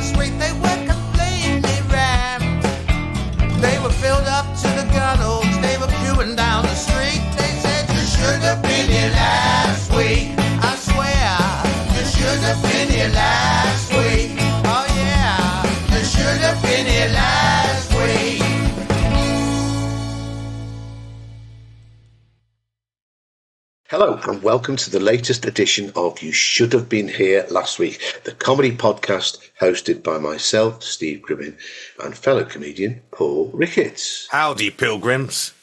last week, they were completely rammed. They were filled up to the gunnels, they were queuing down the street. They said, you should have been here last week. I swear, you should have been here last week. Oh yeah, you should have been here last week. Hello and welcome to the latest edition of You Should Have Been Here Last Week, the comedy podcast hosted by myself, Steve Gribbin, and fellow comedian Paul Ricketts. Howdy, pilgrims.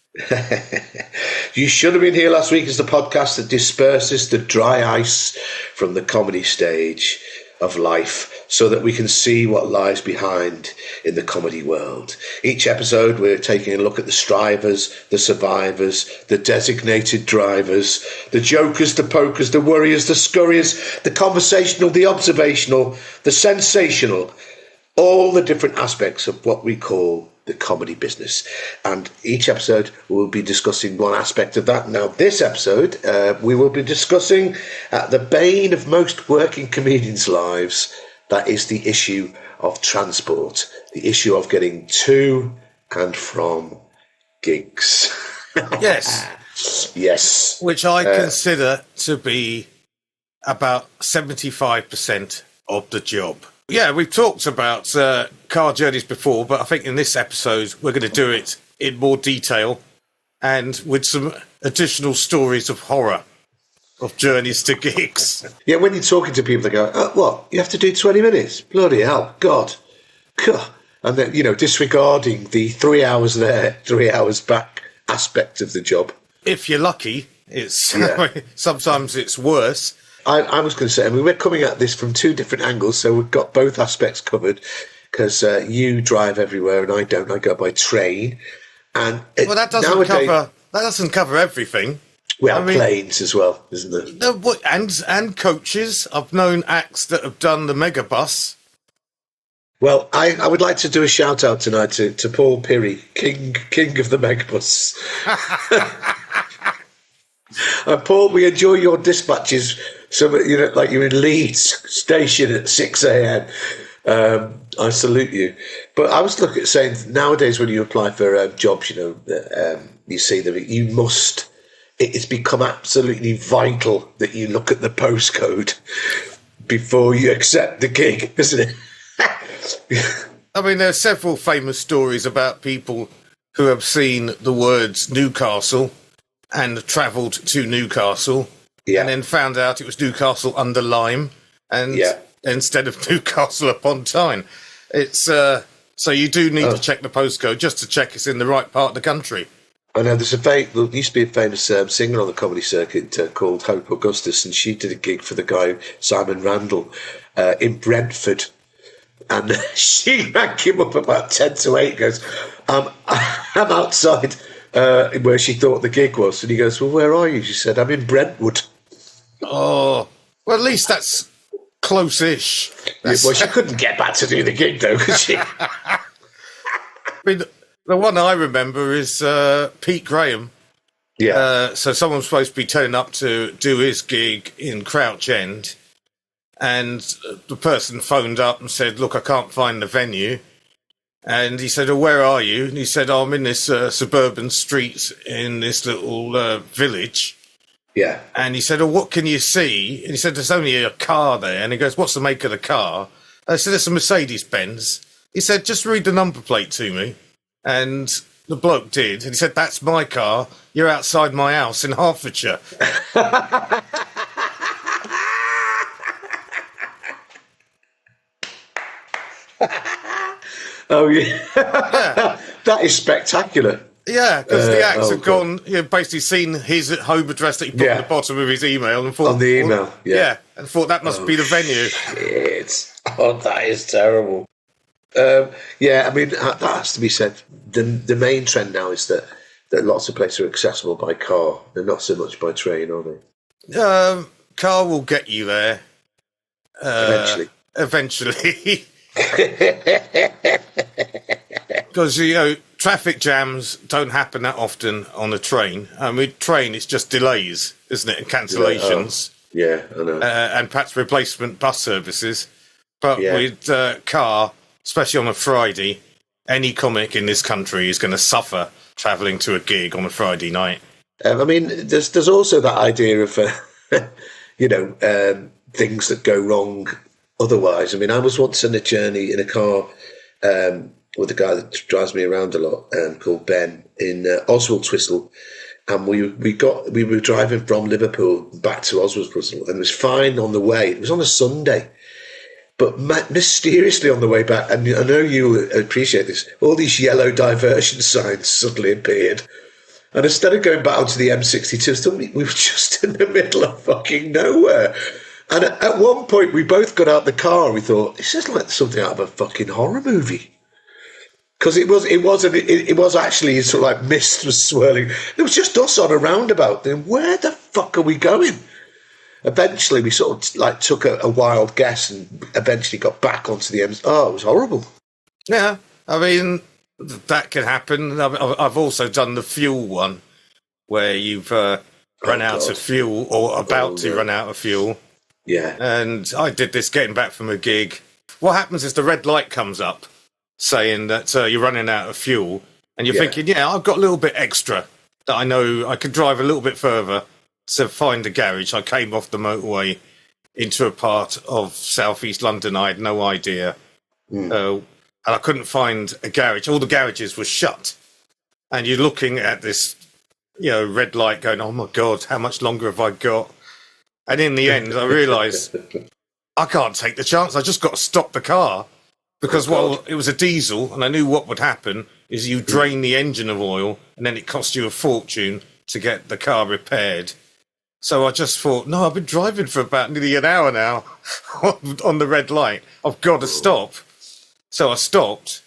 You Should Have Been Here Last Week is the podcast that disperses the dry ice from the comedy stage of life so that we can see what lies behind in the comedy world. Each episode we're taking a look at the strivers, the survivors, the designated drivers, the jokers, the pokers, the worriers, the scurriers, the conversational, the observational, the sensational, all the different aspects of what we call the comedy business. And each episode we'll be discussing one aspect of that. Now this episode we will be discussing the bane of most working comedians' lives. That is the issue of transport, the issue of getting to and from gigs. Yes. Yes. Which I consider to be about 75% of the job. Yeah, we've talked about car journeys before, but I think in this episode we're going to do it in more detail and with some additional stories of horror of journeys to gigs. Yeah, when you're talking to people, they go, what, you have to do 20 minutes? Bloody hell, God. And then, disregarding the 3 hours there, 3 hours back aspect of the job. If you're lucky, it's sometimes it's worse. I was going to say, we're coming at this from two different angles, so we've got both aspects covered, because you drive everywhere and I don't. I go by train. And that doesn't cover everything. Planes as well, isn't there? And coaches. I've known acts that have done the megabus. Well, I would like to do a shout out tonight to Paul Pirrie, king of the megabus. Paul, we enjoy your dispatches. So, like you're in Leeds station at 6 a.m. I salute you. But I was looking at saying nowadays when you apply for jobs, you see that you must. It's become absolutely vital that you look at the postcode before you accept the gig, isn't it? I mean, there are several famous stories about people who have seen the words Newcastle and travelled to Newcastle and then found out it was Newcastle under Lyme and instead of Newcastle upon Tyne. It's so you do need to check the postcode just to check it's in the right part of the country. I know there used to be a famous singer on the comedy circuit called Hope Augustus, and she did a gig for the guy Simon Randall in Brentford, and she rang him up about 10 to 8, goes, I'm outside where she thought the gig was, and he goes, well, where are you? She said, I'm in Brentwood. Oh, well, at least that's close-ish. Well, she couldn't get back to do the gig, though, could she? I mean, the one I remember is Pete Graham. Yeah. So someone's supposed to be turning up to do his gig in Crouch End, and the person phoned up and said, look, I can't find the venue. And he said, oh, where are you? And he said, oh, I'm in this suburban street in this little village. Yeah. And he said, oh, what can you see? And he said, there's only a car there. And he goes, what's the make of the car? I said, it's a Mercedes-Benz. He said, just read the number plate to me. And the bloke did. And he said, that's my car. You're outside my house in Hertfordshire. Oh, yeah. That is spectacular. Yeah, because the acts had gone, basically seen his home address that he put on the bottom of his email and thought... On the email, and thought that must be the venue. Shit. Oh, that is terrible. I mean, that has to be said. The main trend now is that lots of places are accessible by car. They're not so much by train, are they? Car will get you there. Eventually. Because, traffic jams don't happen that often on a train. I mean, train, it's just delays, isn't it? And cancellations. Yeah, I know. And perhaps replacement bus services. But with car, especially on a Friday, any comic in this country is going to suffer travelling to a gig on a Friday night. I mean, there's also that idea of, things that go wrong otherwise. I mean, I was once on a journey in a car with a guy that drives me around a lot called Ben in Oswald Twistle. And we were driving from Liverpool back to Oswald Twistle, and it was fine on the way. It was on a Sunday. But mysteriously on the way back, and I know you appreciate this, all these yellow diversion signs suddenly appeared. And instead of going back onto the M62, we were just in the middle of fucking nowhere. And at one point, we both got out the car and we thought, this is like something out of a fucking horror movie. Because it was actually sort of like mist was swirling. It was just us on a roundabout. Then where the fuck are we going? Eventually, we sort of like took a wild guess and eventually got back onto the M. Oh, it was horrible. Yeah, I mean, that can happen. I've also done the fuel one, where you've run out of fuel or about to run out of fuel. Yeah. And I did this getting back from a gig. What happens is the red light comes up saying that you're running out of fuel, and you're thinking, I've got a little bit extra that I know I could drive a little bit further to find a garage. I came off the motorway into a part of southeast London I had no idea. And I couldn't find a garage. All the garages were shut. And you're looking at this, red light going, oh my God, how much longer have I got? And in the end, I realised I can't take the chance. I just got to stop the car because, it was a diesel, and I knew what would happen is you drain the engine of oil, and then it costs you a fortune to get the car repaired. So I just thought, no, I've been driving for about nearly an hour now on the red light. I've got to stop. So I stopped,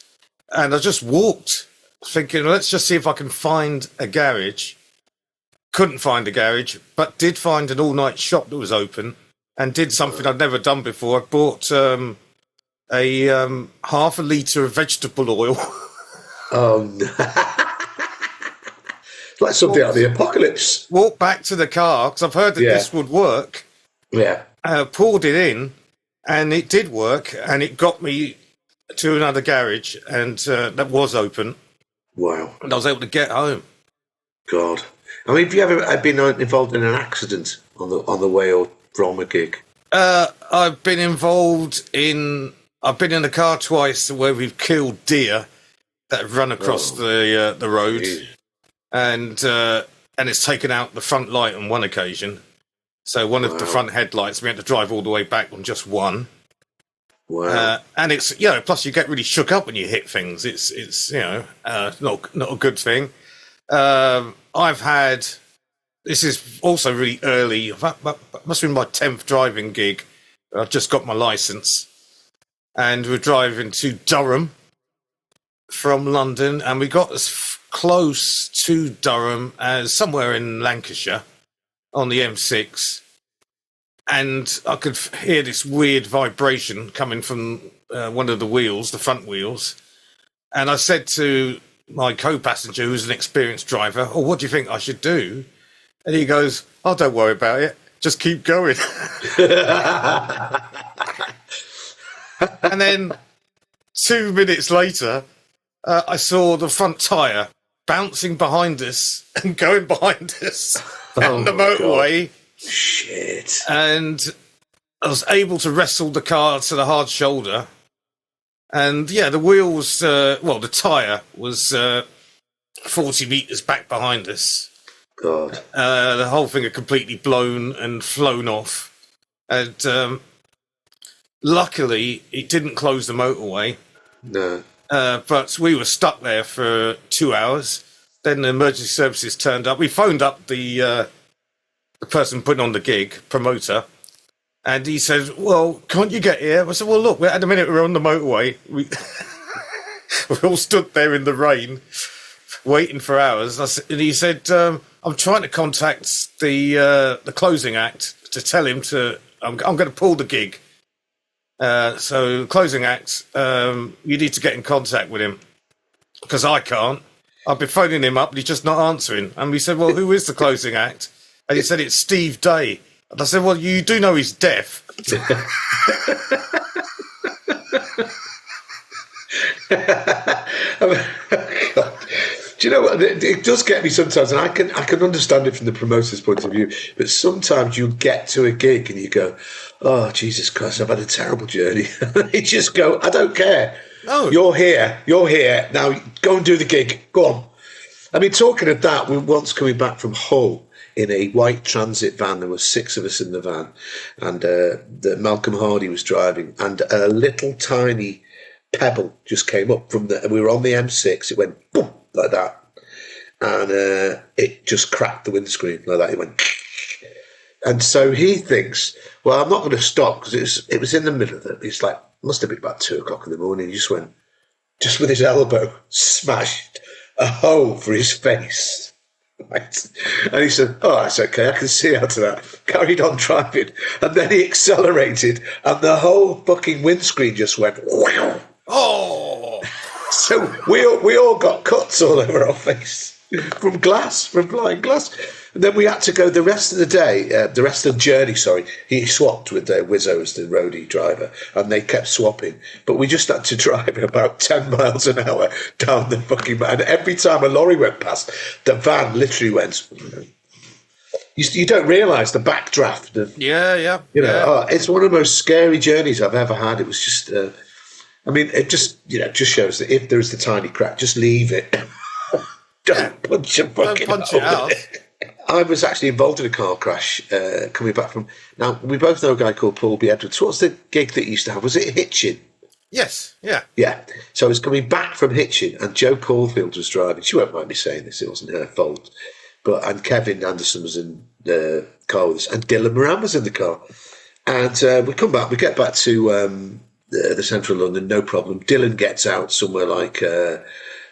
and I just walked, thinking, let's just see if I can find a garage. Couldn't find a garage, but did find an all-night shop that was open, and did something I'd never done before. I bought a half a litre of vegetable oil. Oh, no. Like something out of the apocalypse. Walked back to the car, because I've heard that this would work. Yeah. Poured it in, and it did work, and it got me to another garage, and that was open. Wow. And I was able to get home. God. I mean, have you ever been involved in an accident on the way or from a gig? I've been in a car twice where we've killed deer that have run across the road. Geez. And it's taken out the front light on one occasion. So one of the front headlights, we had to drive all the way back on just one. Wow. And it's, plus you get really shook up when you hit things. It's not a good thing. I've had, this is also really early, must have been my 10th driving gig. I've just got my license. And we're driving to Durham from London, and we got as close to Durham as somewhere in Lancashire on the M6, and I could hear this weird vibration coming from one of the wheels, the front wheels, and I said to my co-passenger, who's an experienced driver, what do you think I should do? And he goes, don't worry about it, just keep going. And then 2 minutes later, I saw the front tyre bouncing behind us and going behind us down the motorway. God. Shit. And I was able to wrestle the car to the hard shoulder. And the wheels, the tyre was 40 metres back behind us. God. The whole thing had completely blown and flown off. And luckily, it didn't close the motorway. No. But we were stuck there for 2 hours. Then the emergency services turned up. We phoned up the person putting on the gig, promoter, and he said, well, can't you get here? I said, well, look, at the minute we're on the motorway. We all stood there in the rain, waiting for hours. And he said, I'm trying to contact the closing act to tell him I'm going to pull the gig. So closing act, you need to get in contact with him because I can't. I've been phoning him up and he's just not answering. And we said, well, who is the closing act? And he said, it's Steve Day. And I said, well, you do know he's deaf. God. Do you know what? It does get me sometimes, and I can understand it from the promoter's point of view. But sometimes you get to a gig and you go, "Oh Jesus Christ, I've had a terrible journey." You just go, "I don't care. No. You're here. Now. Go and do the gig. Go on." I mean, talking of that, we were once coming back from Hull in a white transit van. There were 6 of us in the van, and Malcolm Hardy was driving, and a little tiny pebble just came up from and we were on the M6. It went boom, like that, and it just cracked the windscreen like that. It went, and so he thinks, well, I'm not going to stop because it was in the middle of it. It's like must have been about 2 o'clock in the morning. He just went, just with his elbow, smashed a hole for his face. Right. And he said, "Oh, that's okay. I can see out of that." Carried on driving, and then he accelerated, and the whole fucking windscreen just went wow. Oh! So we all got cuts all over our face from flying glass. And then we had to go the rest of the day, the rest of the journey, sorry. He swapped with Wizzo as the roadie driver, and they kept swapping. But we just had to drive about 10 miles an hour down the fucking van. And every time a lorry went past, the van literally went. You don't realise the backdraft of. Yeah. It's one of the most scary journeys I've ever had. It was just. I mean, it just shows that if there is the tiny crack, just leave it. Don't punch a fucking Don't punch it out. I was actually involved in a car crash coming back from. Now we both know a guy called Paul B. Edwards. What's the gig that he used to have? Was it Hitchin? Yes. Yeah. Yeah. So I was coming back from Hitchin, and Jo Caulfield was driving. She won't mind me saying this; it wasn't her fault. And Kevin Anderson was in the car with us, and Dylan Moran was in the car. And we come back. We get back to the central London, no problem. Dylan gets out somewhere like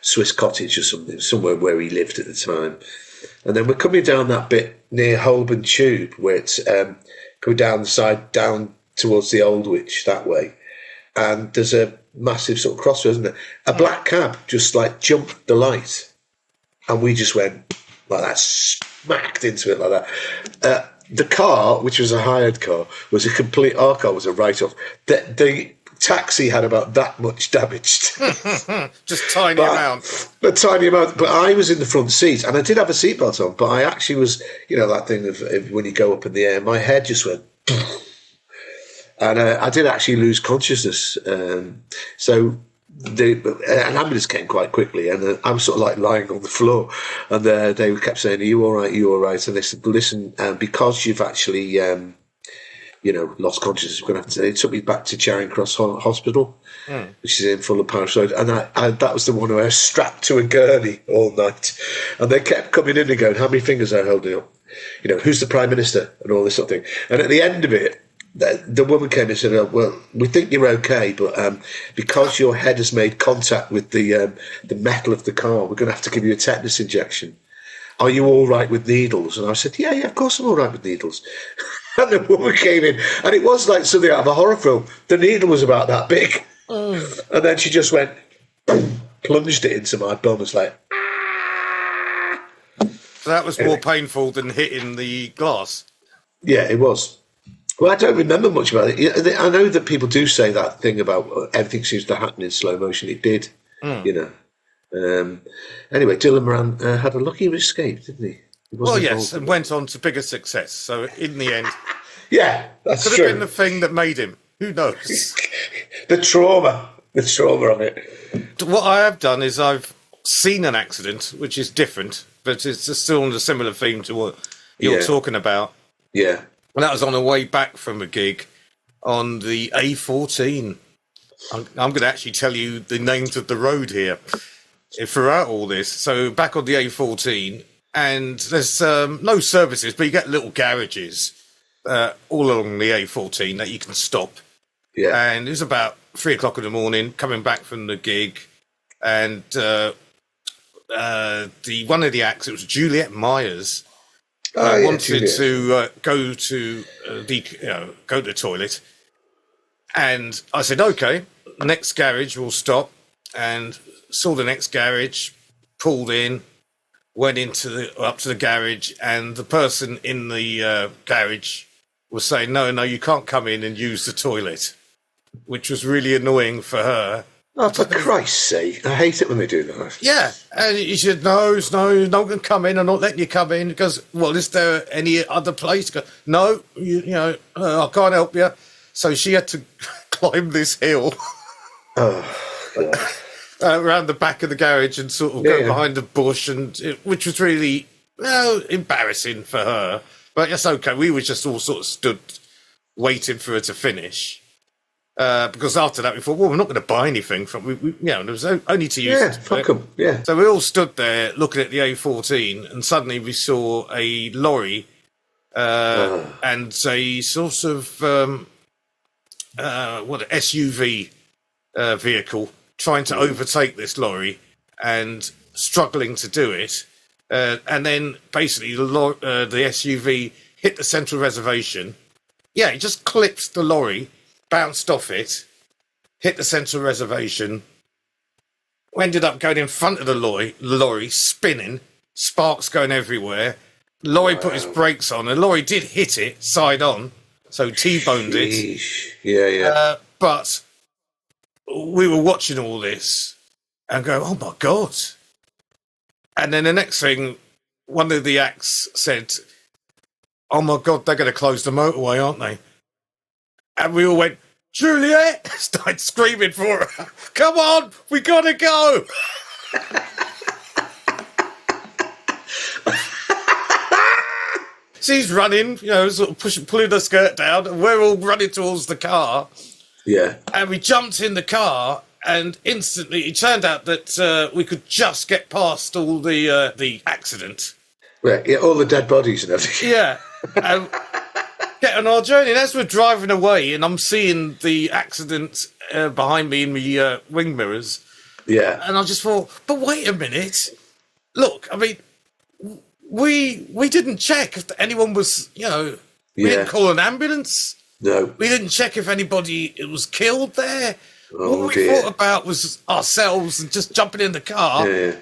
Swiss Cottage or something, somewhere where he lived at the time. And then we're coming down that bit near Holborn Tube, where it's coming down the side, down towards the Aldwych that way. And there's a massive sort of crossroads, isn't there? A black cab just like jumped the light. And we just went like that, smacked into it like that. The car, which was a hired car, was our car was a write-off. The taxi had about that much damaged. Just tiny amount. A tiny amount. But I was in the front seat, and I did have a seatbelt on, but I actually was, that thing of when you go up in the air, my head just went. And I did actually lose consciousness. So an ambulance came quite quickly, and I was sort of like lying on the floor, and they kept saying, "Are you all right? Are you all right?" And they said, "Listen, because you've actually, lost consciousness, we're going to have to." They took me back to Charing Cross Hospital, which is in Fulham Parish Road, and that was the one where I was strapped to a gurney all night, and they kept coming in and going, "How many fingers are holding up? Who's the Prime Minister?" and all this sort of thing. And at the end of it, the woman came and said, "Oh, well, we think you're okay, but because your head has made contact with the metal of the car, we're going to have to give you a tetanus injection. Are you all right with needles?" And I said, yeah, of course I'm all right with needles." And the woman came in, and it was like something out of a horror film. The needle was about that big. And then she just went, plunged it into my bum. It's like, So that was more painful than hitting the glass. Yeah, it was. Well, I don't remember much about it. I know that people do say that thing about everything seems to happen in slow motion. It did, Anyway, Dylan Moran had a lucky escape, didn't he? Well, yes, and went on to bigger success. So in the end, yeah, that's could true. have been the thing that made him. Who knows? the trauma of it. What I have done is I've seen an accident, which is different, but it's still on a similar theme to what you're talking about. Yeah. And that was on the way back from a gig on the A14. I'm going to actually tell you the names of the road here throughout all this. So back on the A14, and there's no services, but you get little garages all along the A14 that you can stop. Yeah. And it was about 3 o'clock in the morning, coming back from the gig, and one of the acts, it was Juliet Myers. I wanted to go to the toilet, and I said, "Okay, next garage will stop." And saw the next garage, pulled in, went up to the garage, and the person in the garage was saying, "No, you can't come in and use the toilet." which was really annoying for her. Oh, for Christ's sake. I hate it when they do that. Yeah, and he said, no, you're not going to come in. I'm not letting you come in. He goes, well, is there any other place? He goes, no, I can't help you. So she had to climb this hill around the back of the garage and sort of go behind the bush, which was really embarrassing for her. But it's okay. We were just all sort of stood waiting for her to finish. Because after that we thought, well, we're not going to buy anything from. There was only to use. Yeah, fuck them. Yeah. So we all stood there looking at the A14, and suddenly we saw a lorry and a sort of SUV vehicle trying to overtake this lorry and struggling to do it. And then basically the SUV hit the central reservation. Yeah, it just clipped the lorry. Bounced off it, hit the central reservation, ended up going in front of the lorry, spinning, sparks going everywhere. Lorry put his brakes on, and lorry did hit it side on, so T-boned it. Yeah. But we were watching all this and going, oh my God. And then the next thing, one of the acts said, oh my God, they're going to close the motorway, aren't they? And we all went, Juliet! Started screaming for her. Come on, we gotta go! She's running, sort of pulling her skirt down, and we're all running towards the car. Yeah. And we jumped in the car, and instantly it turned out that we could just get past all the accident. Right, yeah, all the dead bodies and everything. Yeah. Get on our journey, and as we're driving away, and I'm seeing the accident behind me in the wing mirrors, and I just thought, but wait a minute, look, I mean, we didn't check if anyone was, we didn't call an ambulance. No, we didn't check if anybody was killed there. Oh, what we thought about was ourselves and just jumping in the car. Yeah.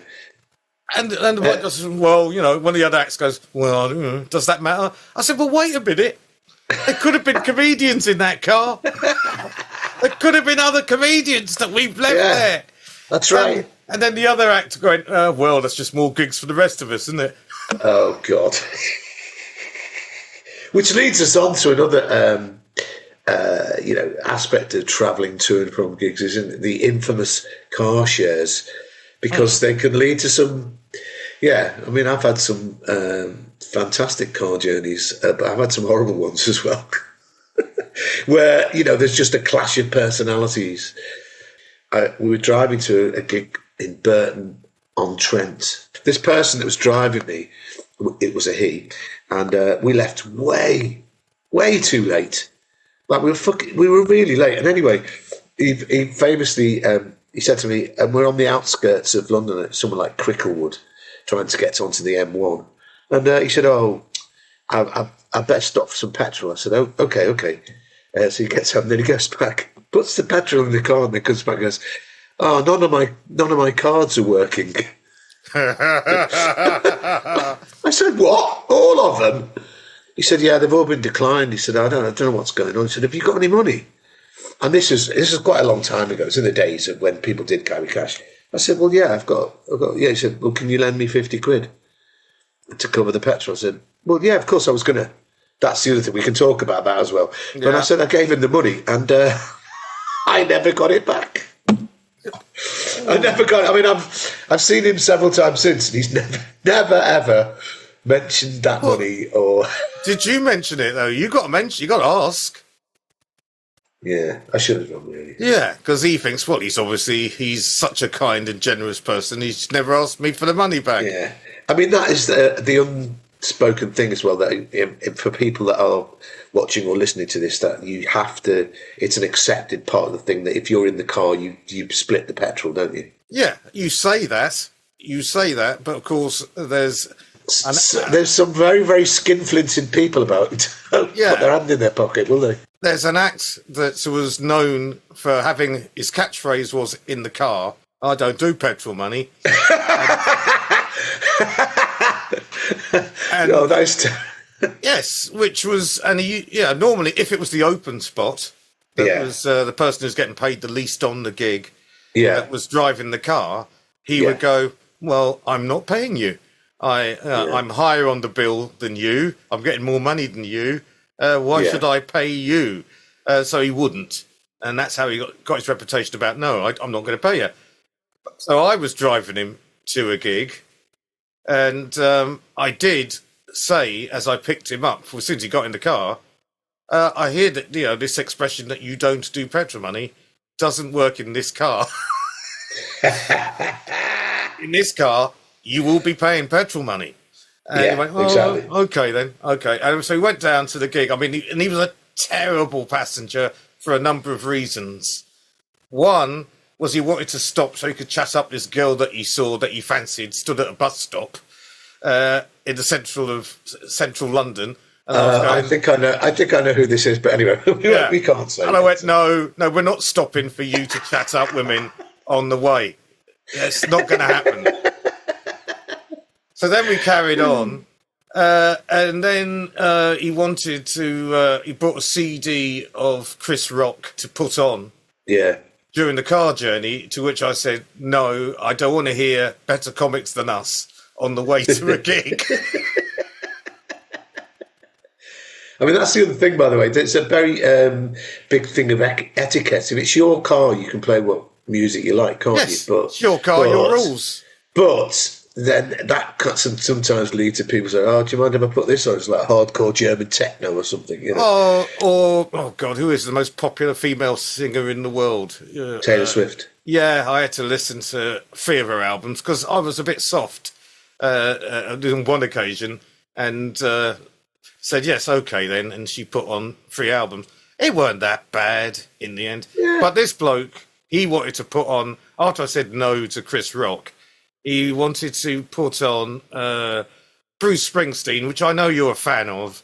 And the bloke goes, well, one of the other acts goes, well, does that matter? I said, well, wait a minute. There could have been comedians in that car. There could have been other comedians that we've left there. That's right. And then the other actor going, well, that's just more gigs for the rest of us, isn't it? Oh, God. Which leads us on to another, aspect of travelling to and from gigs, isn't it? The infamous car shares, because they can lead to some... Yeah, I mean, I've had some fantastic car journeys, but I've had some horrible ones as well, where, there's just a clash of personalities. We were driving to a gig in Burton-on-Trent. This person that was driving me, it was a he, and we left way too late. Like, we were really late. And anyway, he famously, he said to me, and we're on the outskirts of London at somewhere like Cricklewood, trying to get onto the M1. And he said, oh, I better stop for some petrol. I said, oh, okay. So he gets up and then he goes back, puts the petrol in the car, and then comes back and goes, oh, none of my cards are working. I said, what? All of them? He said, yeah, they've all been declined. He said, I don't know what's going on. He said, have you got any money? And this is quite a long time ago. It was in the days of when people did carry cash. I said, well, yeah, I've got. Yeah, he said, well, can you lend me 50 quid to cover the petrol? I said, well, yeah, of course I was going to. That's the other thing. We can talk about that as well. Yeah. But I said I gave him the money, and I never got it back. I never got it. I mean, I've seen him several times since, and he's never ever mentioned that money. Or did you mention it though? You got to mention. You got to ask. Yeah, I should have done, really. Yeah, because he thinks, well, he's such a kind and generous person. He's never asked me for the money back. Yeah, I mean, that is the unspoken thing as well, that for people that are watching or listening to this, that you have to, it's an accepted part of the thing that if you're in the car, you split the petrol, don't you? Yeah, you say that, but of course there's some very, very skinflinting people about it. Put their hand in their pocket, will they? There's an act that was known for having, his catchphrase was, in the car, I don't do petrol money. And, nice. Yes, which was, normally if it was the open spot, that was the person who's getting paid the least on the gig, that was driving the car, he would go, well, I'm not paying you. I'm higher on the bill than you. I'm getting more money than you. Why should I pay you? So he wouldn't. And that's how he got his reputation about, no, I'm not going to pay you. So I was driving him to a gig, and I did say, as I picked him up, as soon as he got in the car, I hear that, this expression that you don't do petrol money doesn't work in this car. In this car, you will be paying petrol money. And he went, exactly. Okay then, okay. And so he went down to the gig. I mean, he was a terrible passenger for a number of reasons. One was he wanted to stop so he could chat up this girl that he saw that he fancied stood at a bus stop in the central London. And I think I know who this is, but anyway, we can't say. And I went, no, we're not stopping for you to chat up women on the way. It's not going to happen. So then we carried on, and then he wanted to. He brought a CD of Chris Rock to put on. Yeah. During the car journey, to which I said, no, I don't want to hear Better Comics Than Us on the way to a gig. I mean, that's the other thing, by the way. It's a very big thing of etiquette. If it's your car, you can play what music you like, can't you? But it's your car, your rules. But then that can sometimes lead to people saying, oh, do you mind if I put this on? It's like hardcore German techno or something, Oh, God, who is the most popular female singer in the world? Taylor Swift. Yeah, I had to listen to 3 of her albums because I was a bit soft on one occasion and said, yes, okay then. And she put on 3 albums. It weren't that bad in the end. Yeah. But this bloke, he wanted to put on, after I said no to Chris Rock, he wanted to put on Bruce Springsteen, which I know you're a fan of,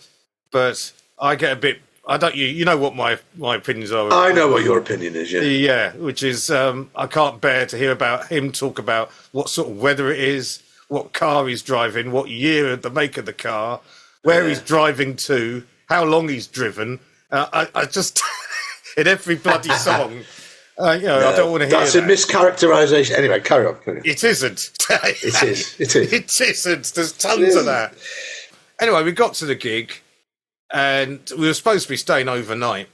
but I get a bit. I don't. You know what my opinions are. I know what your opinion is. Yeah. Yeah, which is I can't bear to hear about him talk about what sort of weather it is, what car he's driving, what year, the make of the car, where he's driving to, how long he's driven. I just in every bloody song. I don't want to hear that's a mischaracterization. Anyway, carry on. It isn't. It is. It isn't. There's tons of that. Anyway, we got to the gig, and we were supposed to be staying overnight,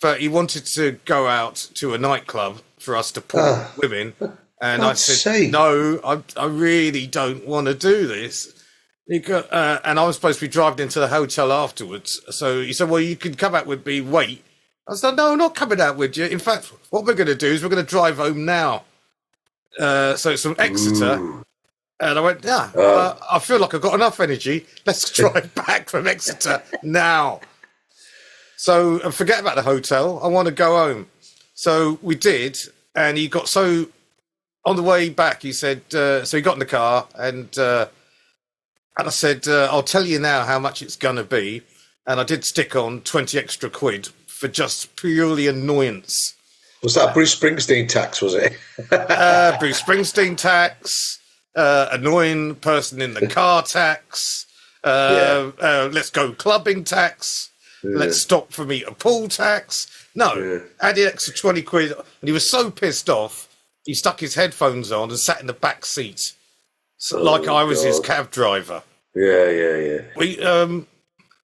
but he wanted to go out to a nightclub for us to pull women, and I said, no, I really don't want to do this. And I was supposed to be driving into the hotel afterwards, so he said, well, you can come out with me, wait. I said, no, I'm not coming out with you. In fact, what we're going to do is we're going to drive home now. So it's from Exeter. Ooh. And I went, I feel like I've got enough energy. Let's drive back from Exeter now. So forget about the hotel. I want to go home. So we did. And he got so... On the way back, he said... so he got in the car and I said, I'll tell you now how much it's going to be. And I did stick on 20 extra quid for just purely annoyance. Was that Bruce Springsteen tax, was it? Bruce Springsteen tax, annoying person in the car tax, let's go clubbing tax, let's stop for me a pool tax. No, added extra 20 quid. And he was so pissed off, he stuck his headphones on and sat in the back seat, like I was his cab driver. Yeah. We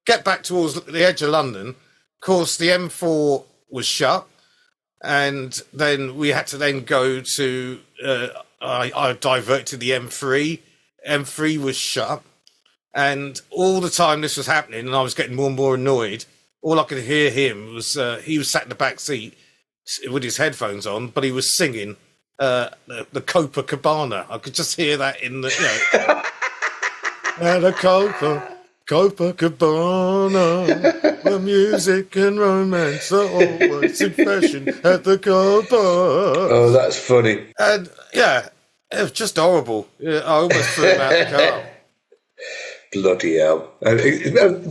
get back towards the edge of London. Of course, the M4 was shut, and then we had to then go to. I diverted to the M3. M3 was shut, and all the time this was happening, and I was getting more and more annoyed. All I could hear him was he was sat in the back seat with his headphones on, but he was singing the Copacabana. I could just hear that in the and a Copacabana, where music and romance are always in fashion at the Copa. Oh, that's funny. And it was just horrible. I almost threw him out the car. Bloody hell!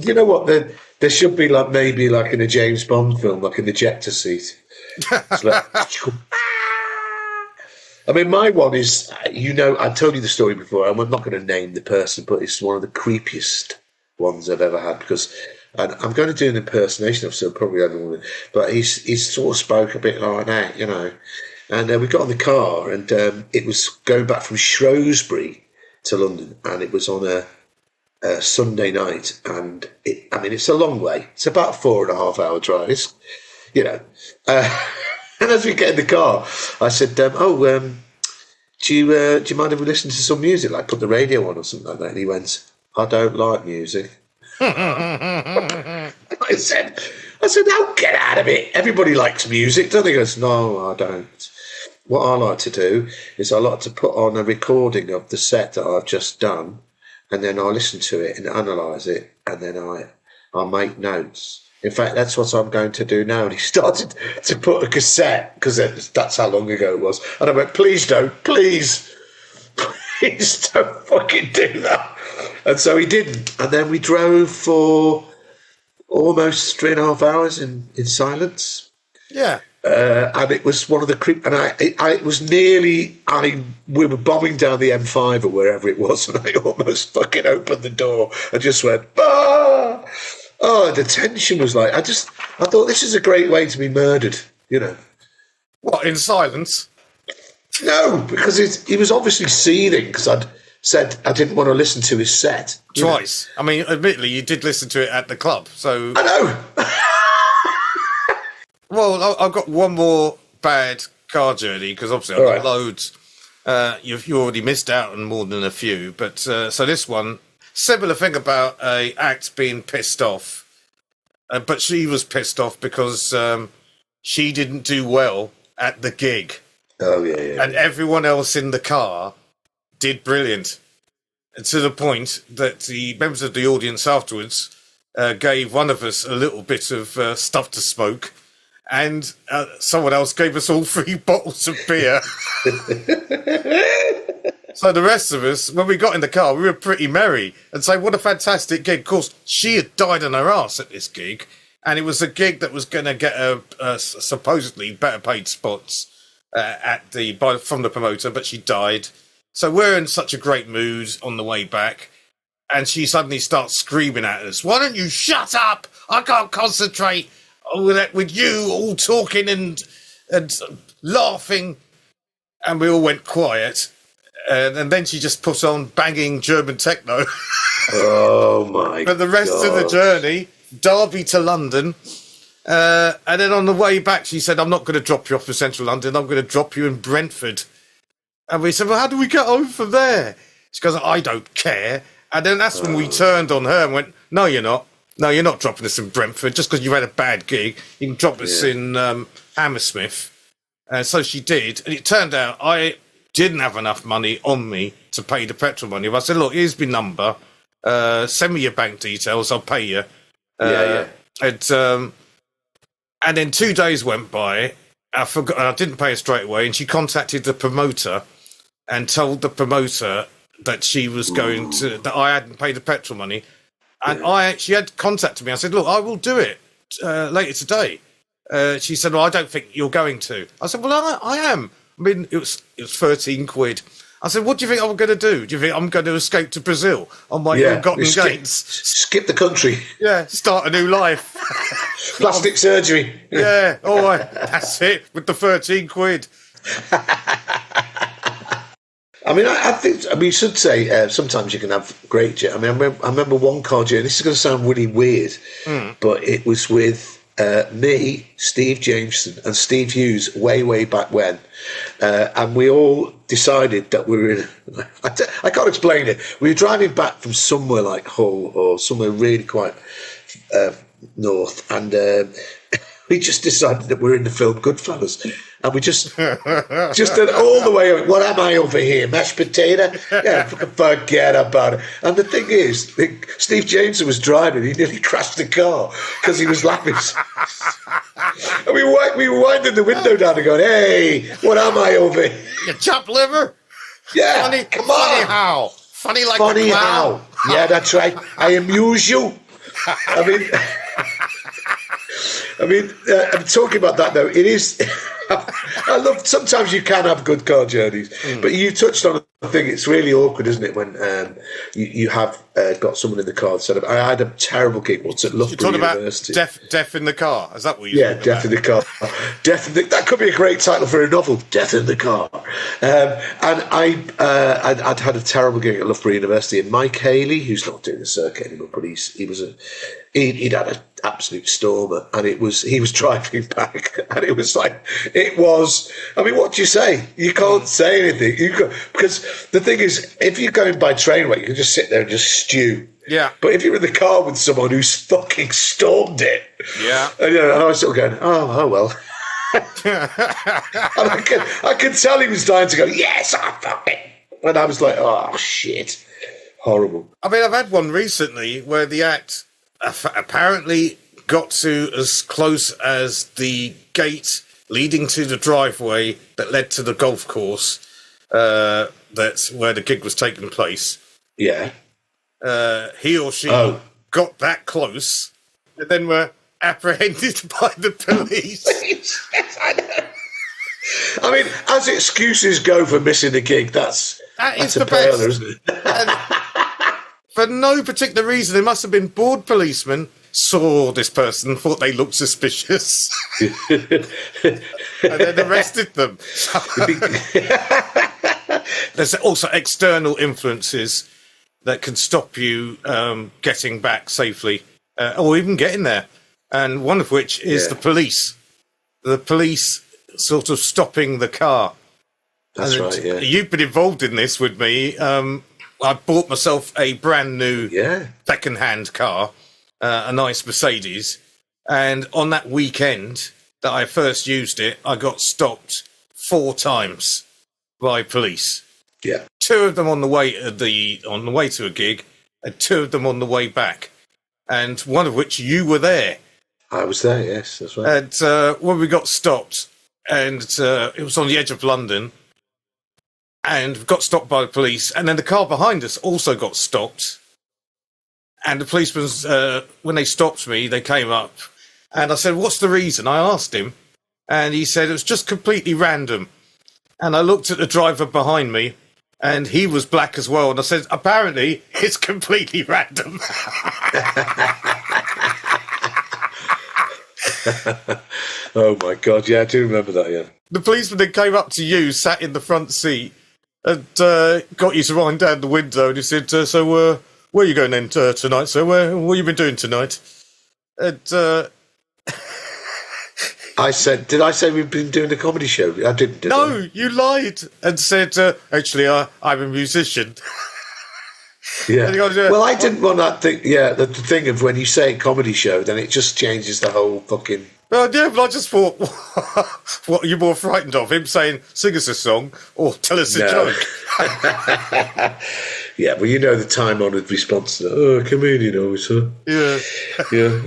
You know what? There should be maybe in a James Bond film, like an ejector seat. It's like, I mean, my one is, I told you the story before, and I'm not going to name the person, but it's one of the creepiest ones I've ever had, because And I'm going to do an impersonation of, so probably everyone, but he's sort of spoke a bit like that, you know. And we got in the car, and it was going back from Shrewsbury to London, and it was on a Sunday night. And it's a long way. It's about 4.5 hour drive. It's, you know. And as we get in the car, I said, do you mind if we listen to some music, like put the radio on or something like that? And he went, I don't like music. I said, oh, get out of it. Everybody likes music, don't they? He goes, no, I don't. What I like to do is I like to put on a recording of the set that I've just done, and then I listen to it and analyse it, and then I make notes. In fact, that's what I'm going to do now. And he started to put a cassette, because that's how long ago it was. And I went, please don't fucking do that. And so he didn't. And then we drove for almost 3.5 hours in silence. Yeah. And it was one of the it was nearly, we were bombing down the M5 or wherever it was, and I almost fucking opened the door and just went, ah! Oh, the tension was like, I thought this is a great way to be murdered, you know. What, in silence? No, because he was obviously seething, because I'd said I didn't want to listen to his set. Twice. I mean, admittedly, you did listen to it at the club, so... I know! Well, I've got one more bad car journey, because obviously I've got loads. You've already missed out on more than a few, but so this one... Similar thing about a act being pissed off, but she was pissed off because she didn't do well at the gig. Oh, yeah. And everyone else in the car did brilliant. To the point that the members of the audience afterwards gave one of us a little bit of stuff to smoke, and someone else gave us all 3 bottles of beer. So the rest of us, when we got in the car, we were pretty merry and say, what a fantastic gig. Of course, she had died on her arse at this gig, and it was a gig that was going to get her supposedly better paid spots from the promoter, but she died. So we're in such a great mood on the way back, and she suddenly starts screaming at us, why don't you shut up? I can't concentrate with you all talking and laughing. And we all went quiet. And then she just put on banging German techno. Oh, my God. For the rest of the journey, Derby to London. And then on the way back, she said, I'm not going to drop you off in central London. I'm going to drop you in Brentford. And we said, well, how do we get home from there? She goes, I don't care. And then that's when we turned on her and went, no, you're not. No, you're not dropping us in Brentford just because you had a bad gig. You can drop us in Hammersmith. And so she did. And it turned out I didn't have enough money on me to pay the petrol money. But I said, look, here's my number. Send me your bank details. I'll pay you. And then 2 days went by. I forgot. I didn't pay her straight away. And she contacted the promoter and told the promoter that she was going to, that I hadn't paid the petrol money. And she had contacted me. I said, look, I will do it later today. She said, well, I don't think you're going to. I said, well, I am. I mean, it was 13 quid. I said, what do you think I'm going to do? Do you think I'm going to escape to Brazil on my ill-gotten gains? Skip the country. Yeah, start a new life. Plastic surgery. Yeah, all right. That's it, with the 13 quid. I mean, I think you should say sometimes you can have great. I mean, I remember one car journey. This is going to sound really weird, but it was with me, Steve Jameson, and Steve Hughes way back when, and we all decided that we were in. I can't explain it. We were driving back from somewhere like Hull or somewhere really quite north, and we just decided that we're in the film Goodfellas. And we just did all the way. What am I over here? Mashed potato? Yeah, forget about it. And the thing is, Steve Jameson was driving. He nearly crashed the car because he was laughing. And we were winding the window down and going, "Hey, what am I over here? You chopped liver? Yeah, funny, come on. Funny how? Funny like funny a clown. how? Yeah, that's right. I amuse you. I mean, I'm talking about that though. It is. I love. Sometimes you can have good car journeys, but you touched on thing. It's really awkward, isn't it, when you have got someone in the car set up. I had a terrible gig once at Loughborough University. You're talking about deaf in the car. Is that what you? Yeah, Death in the Car. That could be a great title for a novel. Death in the Car. And I'd had a terrible gig at Loughborough University, and Mike Haley, who's not doing the circuit anymore, but he'd had an absolute stormer, and he was driving back, and it was. I mean, what do you say? You can't say anything. Because the thing is, if you're going by train, you can just sit there and just stew. Yeah. But if you're in the car with someone who's fucking stormed it, yeah, and I was sort of going, oh well. And I could tell he was dying to go, yes, I fucking. And I was like, oh shit, horrible. I mean, I've had one recently where the act apparently got to as close as the gate leading to the driveway that led to the golf course. That's where the gig was taking place. Yeah. He or she got that close, and then were apprehended by the police. Yes, I know. I mean, as excuses go for missing a gig, that's the a perler, isn't it? And for no particular reason, there must have been bored policemen saw this person, thought they looked suspicious, and then arrested them. There's also external influences that can stop you getting back safely, or even getting there. And one of which is the police. The police sort of stopping the car. That's right, yeah. You've been involved in this with me. I bought myself a brand new second-hand car, a nice Mercedes. And on that weekend that I first used it, I got stopped 4 times by police. Yeah. 2 of them on the way to a gig, and 2 of them on the way back, and one of which you were there. I was there, yes, that's right. And when we got stopped, and it was on the edge of London, and got stopped by the police, and then the car behind us also got stopped. And the policemen, when they stopped me, they came up, and I said, "What's the reason?" I asked him, and he said it was just completely random. And I looked at the driver behind me, and he was black as well. And I said, apparently, it's completely random. Oh, my God. Yeah, I do remember that, yeah. The policeman then came up to you, sat in the front seat, and got you to wind down the window. And he said, so where are you going then tonight? So what have you been doing tonight? And I said, did I say we've been doing a comedy show? I didn't. No, you lied and said, actually, I'm a musician. Yeah. Well, I didn't want that thing. Yeah, the thing of when you say comedy show, then it just changes the whole fucking. Well, yeah, but I just thought, what are you more frightened of? Him saying, sing us a song or tell us a joke? Yeah, well, you know the time-honoured response to that. Oh, a comedian always, huh? Yeah. Yeah.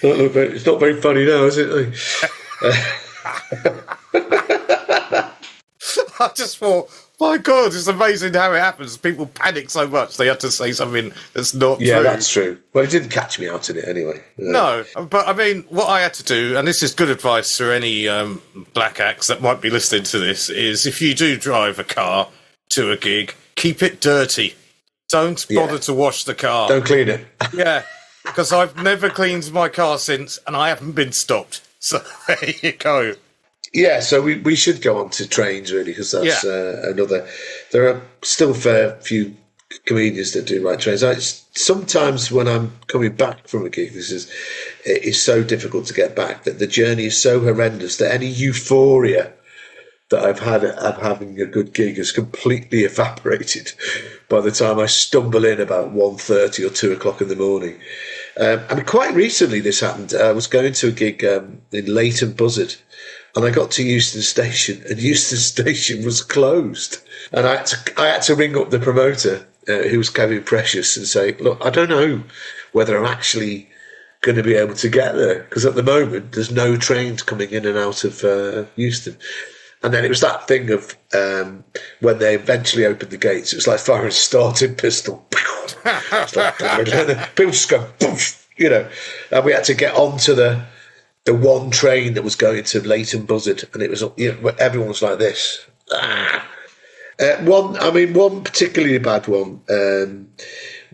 It's not very funny now, is it? I just thought, my God, it's amazing how it happens. People panic so much they have to say something that's not true. Yeah, that's true. Well, it didn't catch me out in it anyway. No, but I mean, what I had to do, and this is good advice for any black acts that might be listening to this, is if you do drive a car to a gig, keep it dirty. Don't bother to wash the car. Don't clean it. Yeah, because I've never cleaned my car since, and I haven't been stopped. So there you go. Yeah, so we should go on to trains, really, because that's another... There are still fair few comedians that do ride trains. Sometimes when I'm coming back from a gig, it is so difficult to get back that the journey is so horrendous that any euphoria that I've had at having a good gig has completely evaporated by the time I stumble in about 1:30 or 2 o'clock in the morning. And quite recently this happened. I was going to a gig in Leighton Buzzard, and I got to Euston Station, and Euston Station was closed. And I had to ring up the promoter, who was Kevin Precious, and say, look, I don't know whether I'm actually going to be able to get there, because at the moment there's no trains coming in and out of Euston. And then it was that thing of when they eventually opened the gates, it was like firing a starting pistol. People just go, poof, and we had to get onto the one train that was going to Leighton Buzzard, and it was, everyone was like this. One particularly bad one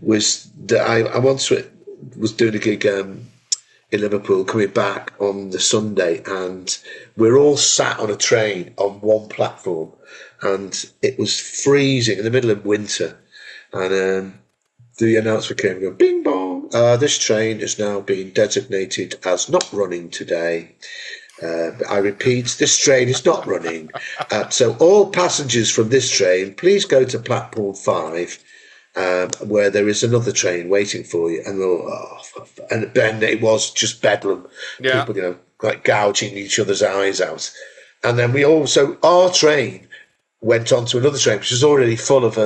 was that I once was doing a gig in Liverpool, coming back on the Sunday, and we're all sat on a train on one platform, and it was freezing in the middle of winter, and the announcement came going, bing bong, this train is now being designated as not running today. I repeat, this train is not running. So all passengers from this train, please go to platform 5, where there is another train waiting for you. And then it was just bedlam. Yeah. People, like gouging each other's eyes out. And then our train went on to another train, which was already full of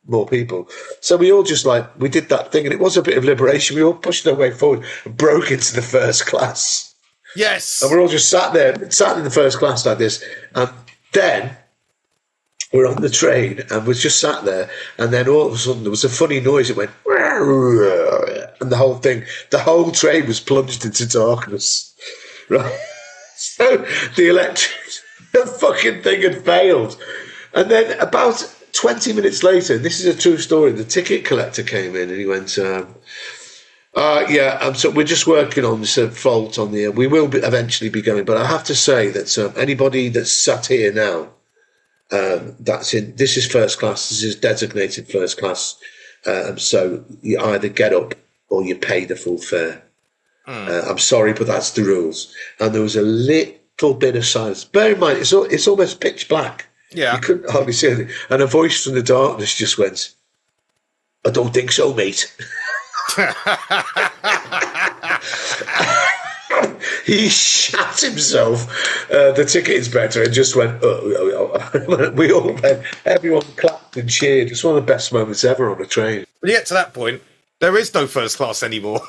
more people. So we all just we did that thing, and it was a bit of liberation. We all pushed our way forward and broke into the first class. Yes. And we're all just sat in the first class like this. And then we're on the train and we're just sat there. And then all of a sudden there was a funny noise. It went, and the whole train was plunged into darkness. Right? So the fucking thing had failed. And then about 20 minutes later, this is a true story, the ticket collector came in and he went, so we're just working on this fault on the. We will eventually be going, but I have to say that anybody that's sat here now, this is first class. This is designated first class. So you either get up or you pay the full fare. I'm sorry, but that's the rules. And there was a little bit of silence. Bear in mind, it's almost pitch black. Yeah, you couldn't hardly see anything. And a voice from the darkness just went, "I don't think so, mate." He shat himself, the ticket inspector, and just went, we all went, everyone clapped and cheered. It's one of the best moments ever on a train. When you get to that point, there is no first class anymore.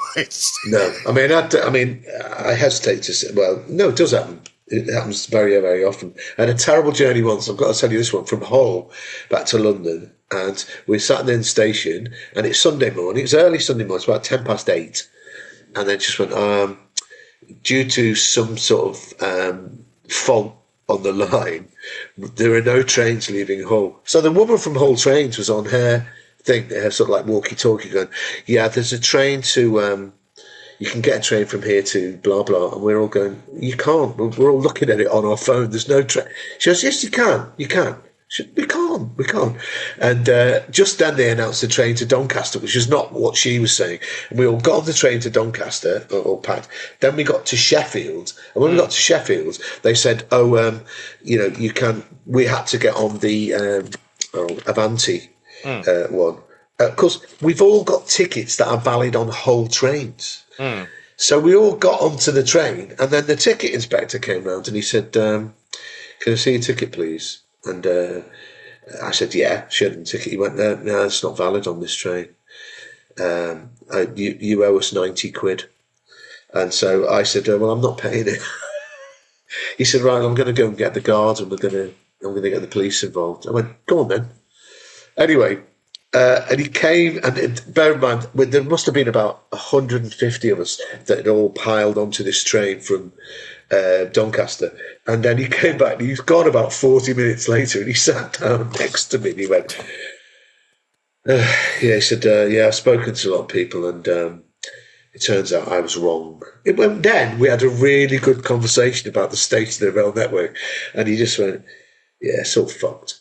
No, I hesitate to say, well, no, it does happen. It happens very, very often. I had a terrible journey once, I've got to tell you this one, from Hull back to London. And we sat there in the station, and it's Sunday morning. It's early Sunday morning. It's about 8:10. And then just went, due to some sort of fault on the line, there are no trains leaving Hull. So the woman from Hull Trains was on her thing, her sort of like walkie-talkie, going, yeah, there's a train to, you can get a train from here to blah, blah. And we're all going, you can't. We're all looking at it on our phone. There's no train. She goes, yes, you can. You can. We can't. And just then they announced the train to Doncaster, which is not what she was saying. And we all got on the train to Doncaster, all packed. Then we got to Sheffield. And when we got to Sheffield, they said, you can. We had to get on the Avanti one. Of course, we've all got tickets that are valid on Hull trains. So we all got onto the train. And then the ticket inspector came round and he said, can I see your ticket, please? And I said, yeah, showed him the ticket. He went, no, it's not valid on this train. You owe us 90 quid. And so I said, well, I'm not paying it. He said, right, I'm going to go and get the guards and I'm going to get the police involved. I went, go on then. Anyway, and he came, and bear in mind, there must have been about 150 of us that had all piled onto this train from Doncaster. And then he came back, and he's gone about 40 minutes later, and he sat down next to me, and he went, he said, I've spoken to a lot of people, and it turns out I was wrong. Then we had a really good conversation about the state of the rail network, and he just went, yeah, it's all fucked.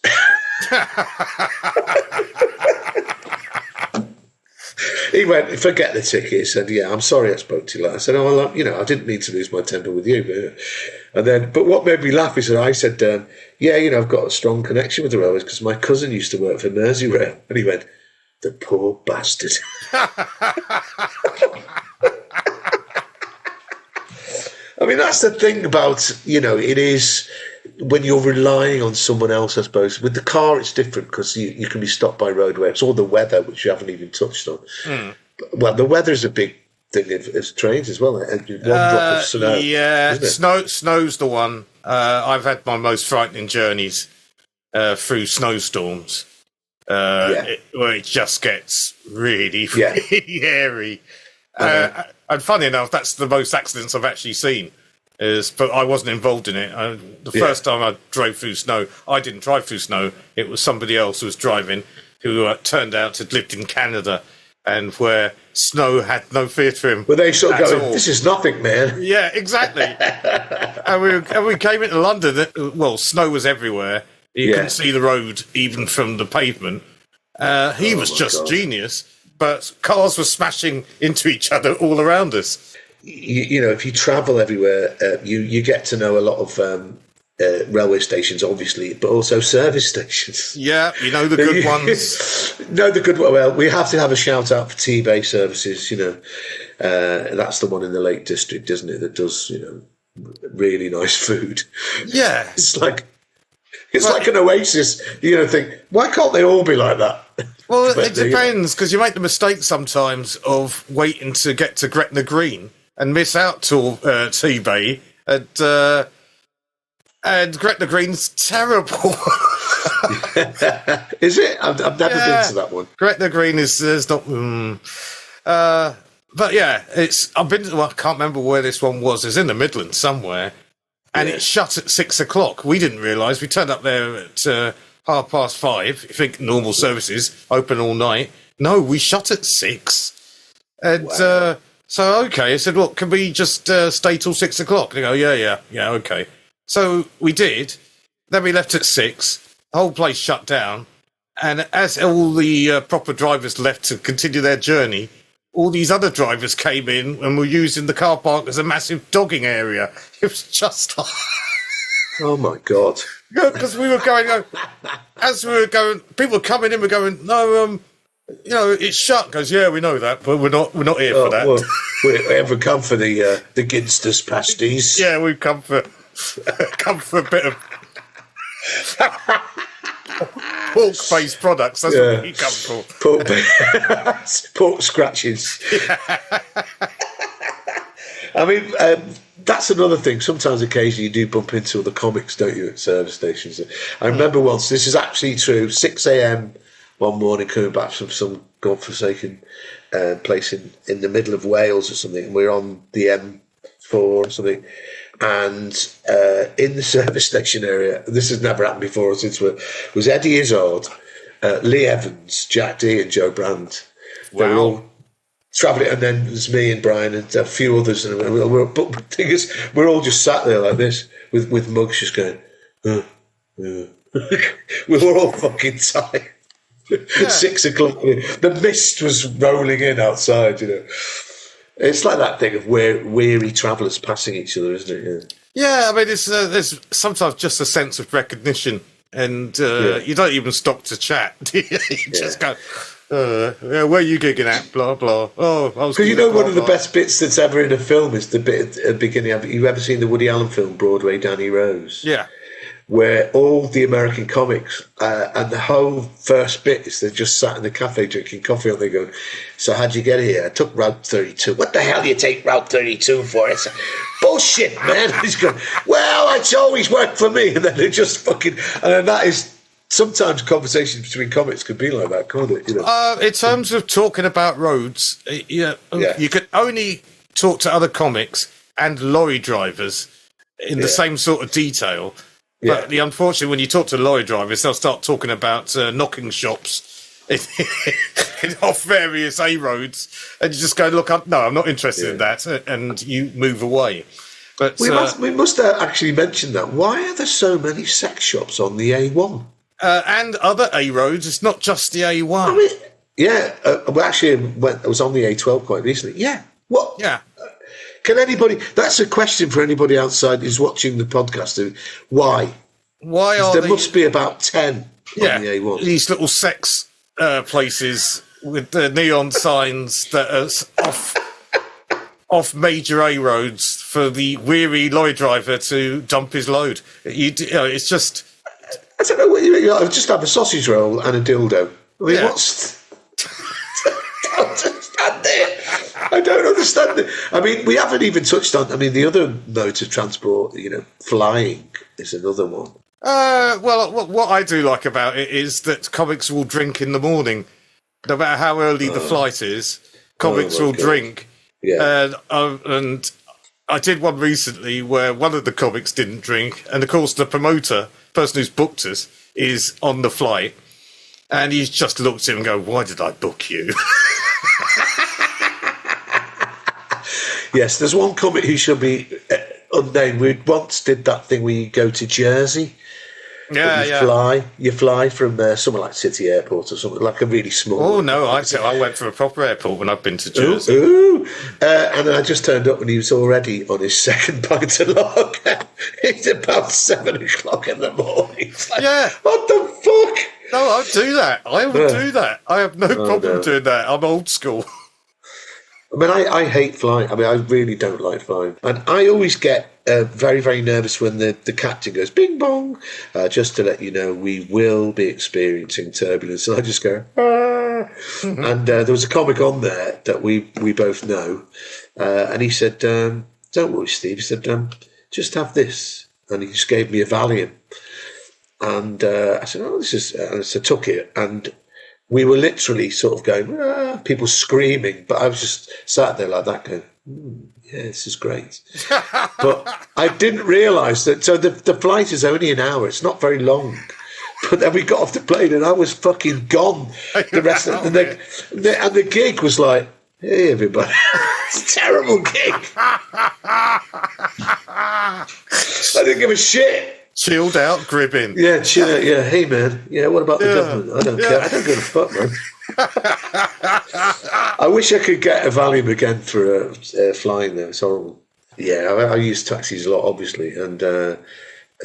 He went, forget the ticket. He said, yeah, I'm sorry I spoke to you like that. I said, well, I didn't mean to lose my temper with you. But what made me laugh is that I said, I've got a strong connection with the railways because my cousin used to work for Merseyrail. And he went, the poor bastard. I mean, that's the thing about, it is when you're relying on someone else, I suppose. With the car, it's different because you can be stopped by roadworks or the weather, which you haven't even touched on. Well, the weather is a big thing as trains as well. One drop of snow. Yeah, snow's the one. I've had my most frightening journeys through snowstorms where it just gets really, really hairy. And funny enough, that's the most accidents I've actually seen. But I wasn't involved in it. The first time I drove through snow, I didn't drive through snow. It was somebody else who was driving, who turned out to have lived in Canada, and where snow had no fear to him. Were they sort of going, all. "This is nothing, man"? Yeah, exactly. and we came into London. Well, snow was everywhere. You couldn't see the road even from the pavement. He was just genius. But cars were smashing into each other all around us. You know, if you travel everywhere, you get to know a lot of railway stations, obviously, but also service stations. Yeah, you know the good ones. No, the good one. Well, we have to have a shout out for T-Bay Services. You know, that's the one in the Lake District, isn't it? That does, you know, really nice food. Yeah, it's like an oasis. You know, think, why can't they all be like that? Well, it depends, because you make the mistake sometimes of waiting to get to Gretna Green and miss out to T-Bay, and Gretna Green's terrible. Is it? I've never been to that one. Gretna Green is not. But yeah, I've been. Well, I can't remember where this one was. It's in the Midlands somewhere, and it shut at 6 o'clock. We didn't realise. We turned up there at 5:30. You think normal services open all night? No, we shut at 6. And so okay, I said, "Look, can we just stay till 6 o'clock?" They go, "Yeah, okay." So we did. Then we left at 6. The whole place shut down, and as all the proper drivers left to continue their journey, all these other drivers came in and were using the car park as a massive dogging area. It was just like... Oh, my God. Because we were going... As we were going... People were coming in, we're going, no, you know, it's shut. Goes, yeah, we know that, but we're not here for that. Well, we haven't come for the Ginsters pasties. Yeah, we've come for a bit of... pork-based products, that's what we come for. Pork scratches. I mean, that's another thing. Sometimes, occasionally, you do bump into other comics, don't you, at service stations? I remember once, this is actually true, 6 a.m. one morning, coming back from some godforsaken place in the middle of Wales or something, and we're on the M4 or something, and in the service station area, this has never happened before since was Eddie Izzard, Lee Evans, Jack D and Joe Brand. Wow. They were all travelling, and then there's me and Brian and a few others, and but the thing is, we're all just sat there like this with mugs just going, we were all fucking tired. 6 o'clock, the mist was rolling in outside, you know. It's like that thing of weary travellers passing each other, isn't it? Yeah, I mean, there's sometimes just a sense of recognition, and you don't even stop to chat. You just go, where are you gigging at? Blah, blah. Oh, I was... Because you know one of the best bits that's ever in a film is the bit at the beginning. Have you ever seen the Woody Allen film, Broadway, Danny Rose? Yeah. Where all the American comics and the whole first bit is they're just sat in the cafe drinking coffee, and they go, "So how'd you get here?" "I took Route 32. "What the hell do you take Route 32 for?" It's bullshit, man. He's going, "Well, it's always worked for me." And then they just fucking... And then that is... Sometimes conversations between comics could be like that, can't it? You know? In terms of talking about roads, you could only talk to other comics and lorry drivers in the same sort of detail. But the unfortunate, when you talk to lorry drivers, they'll start talking about knocking shops off various A roads, and you just go, "Look, I'm not interested in that," and you move away. But we must actually mention that. Why are there so many sex shops on the A1 and other A roads? It's not just the A1. I mean, well, actually, I was on the A12 quite recently. Yeah, what? Yeah. Can anybody... That's a question for anybody outside who's watching the podcast. Why? Why are there must be about 10 on the A1. These little sex places with the neon signs that are off major A roads for the weary lorry driver to dump his load. It's just... I don't know what you mean. I'll just have a sausage roll and a dildo. I mean, what's... I don't understand it. I mean, we haven't even touched on... I mean, the other mode of transport, flying is another one. Well, what I do like about it is that comics will drink in the morning. No matter how early the flight is, comics will drink. Yeah. And I did one recently where one of the comics didn't drink, and of course the promoter, person who's booked us, is on the flight, and he's just looked at him and go, "Why did I book you?" Yes, there's one comic who should be unnamed. We once did that thing where you go to Jersey. You fly from somewhere like City Airport or something, like a really small. Oh no, I went for a proper airport when I've been to Jersey. And then I just turned up and he was already on his second pint of lager. It's about 7 o'clock in the morning. It's like, what the fuck? No, I'll do that. I will do that. I have no problem doing that. I'm old school. I mean, I hate flying. I mean, I really don't like flying. And I always get very, very nervous when the captain goes, bing bong, just to let you know, we will be experiencing turbulence. And I just go, ah. And there was a comic on there that we both know. And he said, don't worry, Steve. He said, just have this. And he just gave me a Valium. And I said, oh, this is... And so I took it. And we were literally sort of going, people screaming, but I was just sat there like that going, yeah, this is great. But I didn't realise that, so the flight is only an hour, it's not very long. But then we got off the plane and I was fucking gone. The rest of and the gig was like, hey, everybody. It's a terrible gig. I didn't give a shit. Chilled out, gripping. Yeah, chill out. Yeah, hey man. Yeah, what about the government? I don't care. I don't give a fuck, man. I wish I could get a Valium again for flying there. It's horrible. Yeah, I use taxis a lot, obviously, and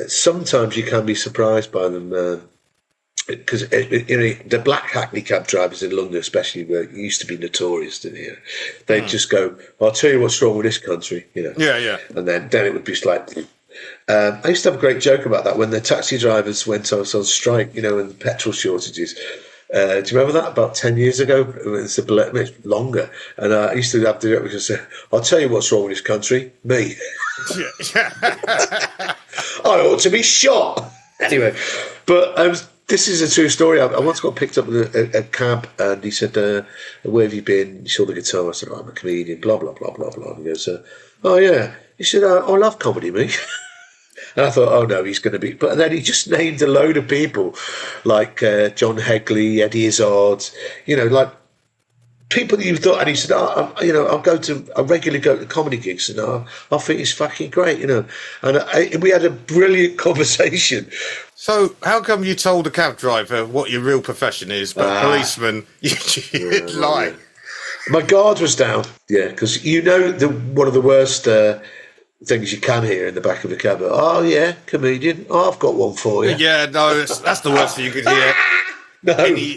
sometimes you can be surprised by them because the black hackney cab drivers in London, especially, where it used to be notorious, didn't it? They'd just go, "I'll tell you what's wrong with this country," you know. Yeah. And then it would be just like. I used to have a great joke about that when the taxi drivers went on strike, you know, and the petrol shortages. Do you remember that about 10 years ago? It's longer. And I used to have the joke because I'll tell you what's wrong with this country. Me. I ought to be shot. Anyway, but this is a true story. I once got picked up with a cab and he said, where have you been? He saw the guitar. I said, I'm a comedian, blah, blah, blah, blah, blah. And he goes, oh, yeah. He said, I love comedy, me. And I thought, oh no, he's going to be... But then he just named a load of people, like John Hegley, Eddie Izzard, you know, like people that you thought... And he said, I regularly go to comedy gigs and I think it's fucking great, you know. And we had a brilliant conversation. So how come you told a cab driver what your real profession is, but policeman, you'd lie? My guard was down, because you know one of the worst... things you can hear in the back of a cab. Oh yeah, comedian. Oh, I've got one for you. Yeah, no, that's the worst thing you could hear.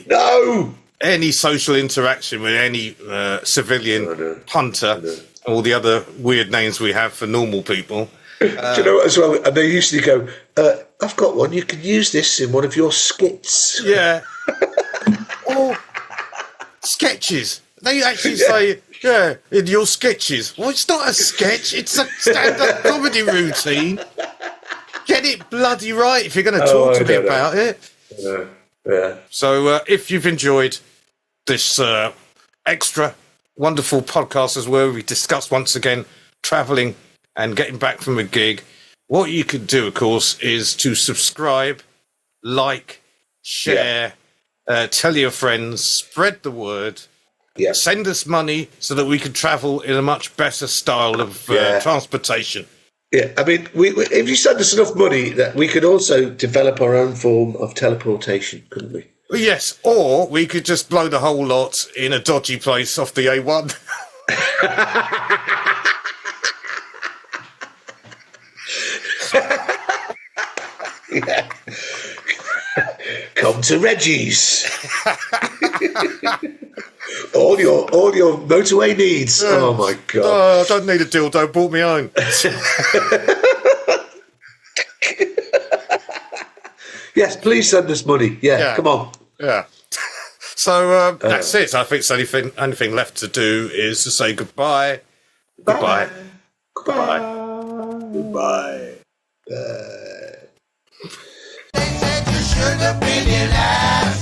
No. Any social interaction with any civilian, hunter, all the other weird names we have for normal people. Do you know what, as well? And they usually go, I've got one. You can use this in one of your skits. Yeah. Or sketches. They actually say, yeah, in your sketches. Well, it's not a sketch. It's a stand-up comedy routine. Get it bloody right if you're going to talk to me about it. Yeah. So if you've enjoyed this extra wonderful podcast as well, we discussed once again travelling and getting back from a gig, what you could do, of course, is to subscribe, like, share, tell your friends, spread the word. Yeah. Send us money so that we can travel in a much better style of transportation. Yeah, I mean, if you send us enough money, that we could also develop our own form of teleportation, couldn't we? Yes, or we could just blow the whole lot in a dodgy place off the A1. Yeah. Come to Reggie's. all your motorway needs. Oh my god! Oh, I don't need a dildo. Bought me own. Yes, please send us money. Yeah, come on. Yeah. So that's it. I think the only thing left to do is to say goodbye. Goodbye. Goodbye. Goodbye. They said you should have been here last